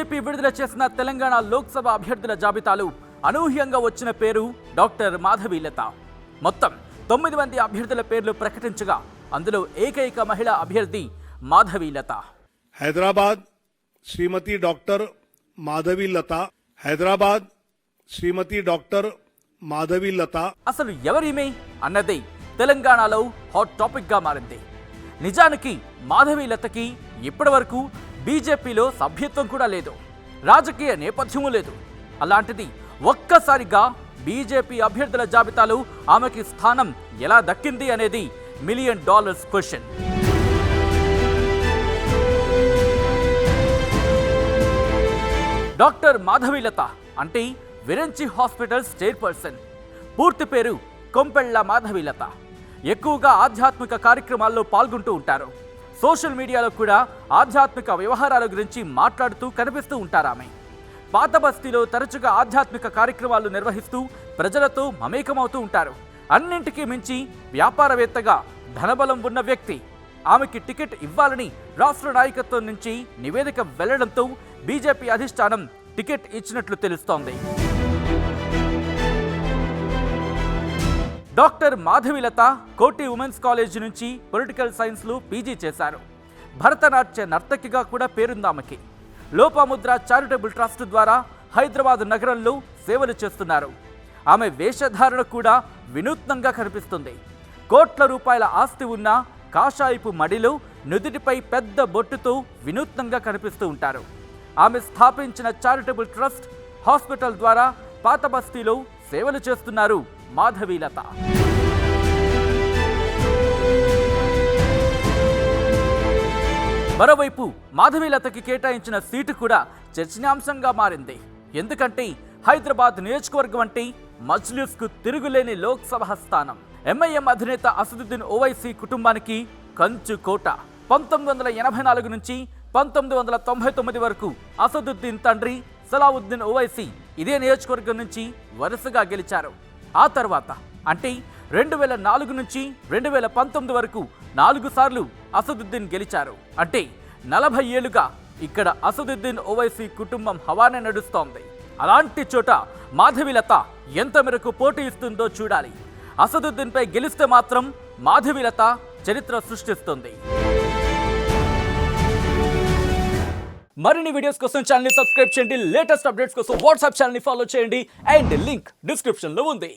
BJP విడుదల చేసిన తెలంగాణ లోక్సభ అభ్యర్థుల జాబితాలో అనూహ్యంగా వచ్చిన పేరు డాక్టర్ మాధవీలత. మొత్తం 9 మంది అభ్యర్థుల పేర్లు ప్రకటించగా అందులో ఏకైక మహిళా అభ్యర్థి మాధవీలత. హైదరాబాద్ శ్రీమతి డాక్టర్ మాధవీలత. హైదరాబాద్ శ్రీమతి డాక్టర్ మాధవీలత. అసలు ఎవరిమే అన్నదే తెలంగాణలో హాట్ టాపిక్ గా మారింది. నిజానికి మాధవీలతకి ఇప్పటివరకు బీజేపీలో సభ్యత్వం కూడా లేదు, రాజకీయ నేపథ్యము లేదు. అలాంటిది ఒక్కసారిగా బీజేపీ అభ్యర్థుల జాబితాలో ఆమెకి స్థానం ఎలా దక్కింది అనేది $1 మిలియన్ క్వశ్చన్. డాక్టర్ మాధవీలత అంటే విరంచి హాస్పిటల్స్ చైర్పర్సన్. పూర్తి పేరు కొంపెళ్ల మాధవీలత. ఎక్కువగా ఆధ్యాత్మిక కార్యక్రమాల్లో పాల్గొంటూ ఉంటారు. సోషల్ మీడియాలో కూడా ఆధ్యాత్మిక వ్యవహారాల గురించి మాట్లాడుతూ కనిపిస్తూ ఉంటారామె. పాత బస్తీలో తరచుగా ఆధ్యాత్మిక కార్యక్రమాలు నిర్వహిస్తూ ప్రజలతో మమేకమవుతూ ఉంటారు. అన్నింటికీ మించి వ్యాపారవేత్తగా ధనబలం ఉన్న వ్యక్తి. ఆమెకి టికెట్ ఇవ్వాలని రాష్ట్ర నాయకత్వం నుంచి నివేదిక వెళ్లడంతో బీజేపీ అధిష్టానం టికెట్ ఇచ్చినట్లు తెలుస్తోంది. డాక్టర్ మాధవీలత కోటి ఉమెన్స్ కాలేజ్ నుంచి పొలిటికల్ సైన్స్లో పీజీ చేశారు. భరతనాట్య నర్తకిగా కూడా పేరుందామెకి. లోపాముద్ర చారిటబుల్ ట్రస్ట్ ద్వారా హైదరాబాద్ నగరంలో సేవలు చేస్తున్నారు. ఆమె వేషధారణ కూడా వినూత్నంగా కనిపిస్తుంది. కోట్ల రూపాయల ఆస్తి ఉన్న కాషాయపు మడిలో నుదుటిపై పెద్ద బొట్టుతో వినూత్నంగా కనిపిస్తూ ఉంటారు. ఆమె స్థాపించిన చారిటబుల్ ట్రస్ట్, హాస్పిటల్ ద్వారా పాత బస్తీలో సేవలు చేస్తున్నారు మాధవీలత. మరోవైపు మాధవీలతకి కేటాయించిన సీటు కూడా చర్చనీయాంశంగా మారింది. ఎందుకంటే హైదరాబాద్ నియోజకవర్గం అంటే మజ్లిస్కు తిరుగులేని లోక్సభ స్థానం. ఎంఐఎం అధినేత అసదుద్దీన్ ఓవైసీ కుటుంబానికి కంచు కోట. 1984 నుంచి 1999 వరకు అసదుద్దీన్ తండ్రి సలావుద్దీన్ ఓవైసీ ఇదే నియోజకవర్గం నుంచి వరుసగా గెలిచారు. ఆ తర్వాత అంటే 2004 నుంచి 2019 వరకు 4 సార్లు అసదుద్దీన్ గెలిచారు. అంటే 40 ఏళ్లుగా ఇక్కడ అసదుద్దీన్ ఓవైసీ కుటుంబం హవానే నడుస్తోంది. అలాంటి చోట మాధవీలత ఎంత మేరకు పోటీ ఇస్తుందో చూడాలి. అసదుద్దీన్పై గెలిస్తే మాత్రం మాధవీలత చరిత్ర సృష్టిస్తుంది. మరిన్ని వీడియోస్ కోసం ఛానల్ ని సబ్స్క్రైబ్ చేయండి. లేటెస్ట్ అప్డేట్స్ కోసం వాట్సాప్ ఛానల్ ని ఫాలో చేయండి. అండ్ లింక్ డిస్క్రిప్షన్ లో ఉంది.